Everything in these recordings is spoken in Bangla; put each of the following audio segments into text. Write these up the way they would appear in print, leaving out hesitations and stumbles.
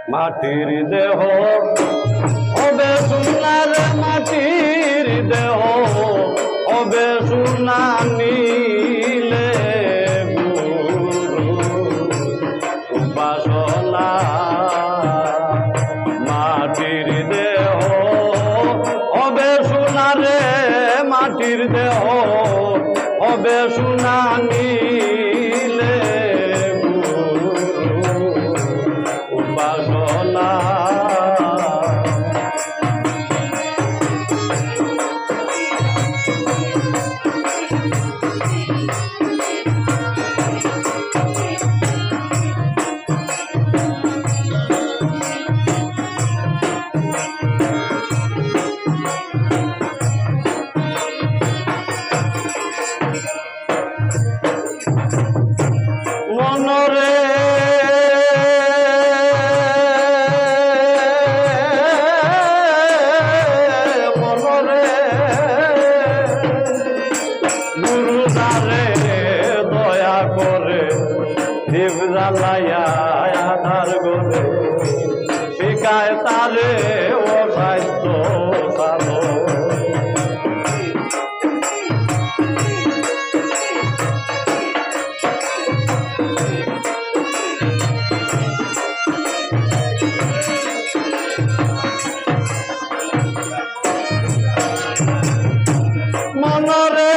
মাটির দেহ হবে সোনার মাটির দেহ হবে সোনা নীলে গুরু উপাসনা মাটির দেহ হবে সোনারে মাটির দেহ হবে সোনা নীলে উপাসনা মনরে গুরুদারে দয়া করে দেব জ্বালাইয়া আধার গলে শিকায় তারে অসাধ্য সাধো মনরে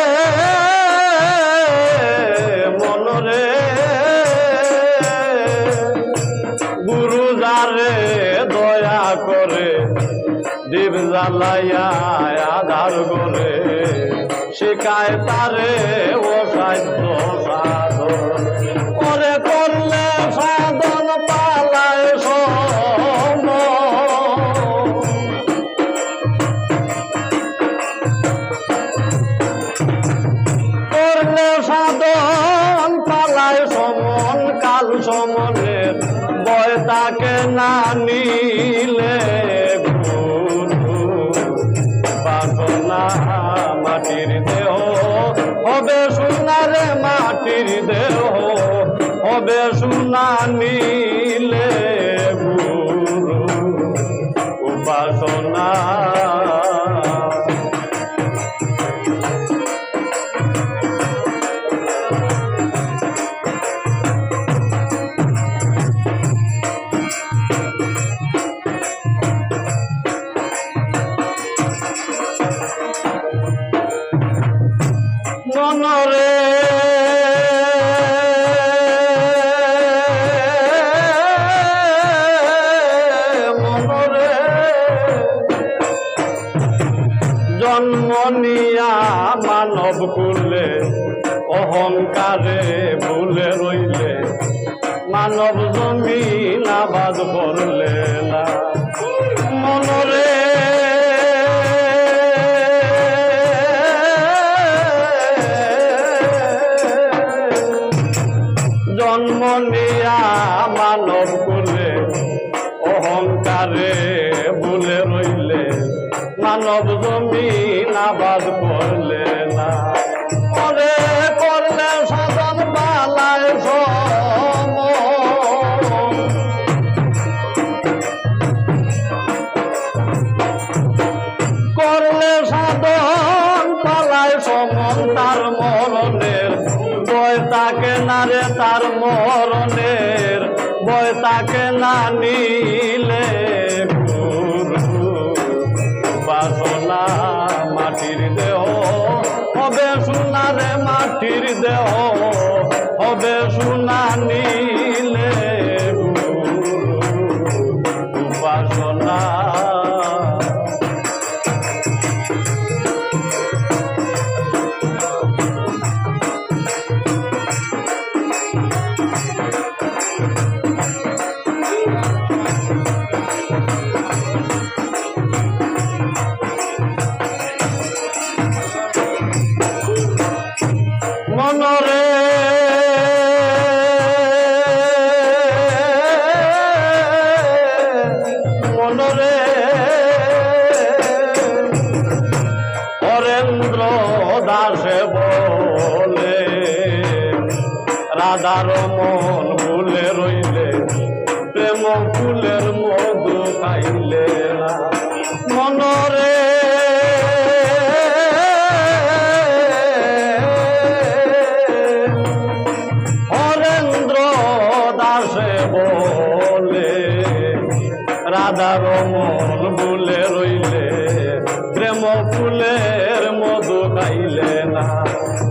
মনরে গুরু যারে দয়া করে দীপ জ্বালাইয়া আধার করে শিকায় তারে অসাধ্য সাধন করে করলে সাধন পালায় সম সাধন পালায় সমন কাল সমনের বয় তাকে না নিলে গুরু বাসনা মাটির দেহ হবে সোনারে মাটির দেহ হবে সোনা নিলে গুরু উপাসনা মনরে মনরে জন্ম নিয়া মানব কুলে অহংকারে ভুলে রইলে মানব জমিন আবাদ করলে না মনরে জন্ম নিয়া মানব কুলে অহংকারে ভুলে রইলে মানব জমিন আবাদ করলে না করে করলে সাধন পালায় সম করলে সাধন পালায় সমন তার মরণের বয় তাকে না রে তার মরণের বয় তাকে না নিলে গুরু উপাসনা মাটির দেহ হবে সোনা রে মাটির দেহ হবে সোনা নিলে গুরু উপাসনা মনরে মনরে হরেন্দ্র দাসে বলে রাধার মন ভুলে রইলে প্রেম ফুলের মধু খাইলে না মনরে হরেন্দ্র দাসে বলে রাধার মন ভুলে রইলে প্রেম ফুলের মধু খাইলে না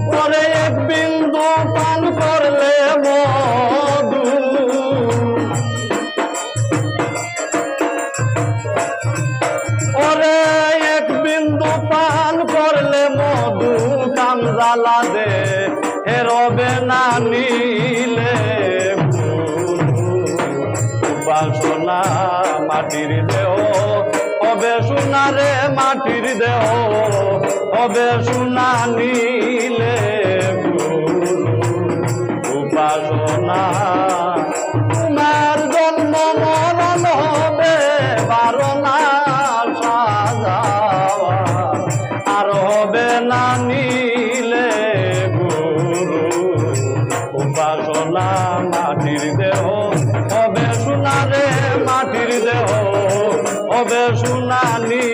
পরে এক বিন্দু পান করলে মধু পরে এক বিন্দু পান করলে মধু কাম জ্বালা দে হেরবে না নিলে উপাসনা মাটির দেহ হবে সোনা রে মাটির দেহ হবে সোনা নিলে উপাসনা তোমার জন্ম মরণ হবে বারণা সাজাওয়া আর হবে না নিলে গুরু উপাসনা মাটির দেহ হবে সোনা রে মাটির দেহ হবে সোনা নি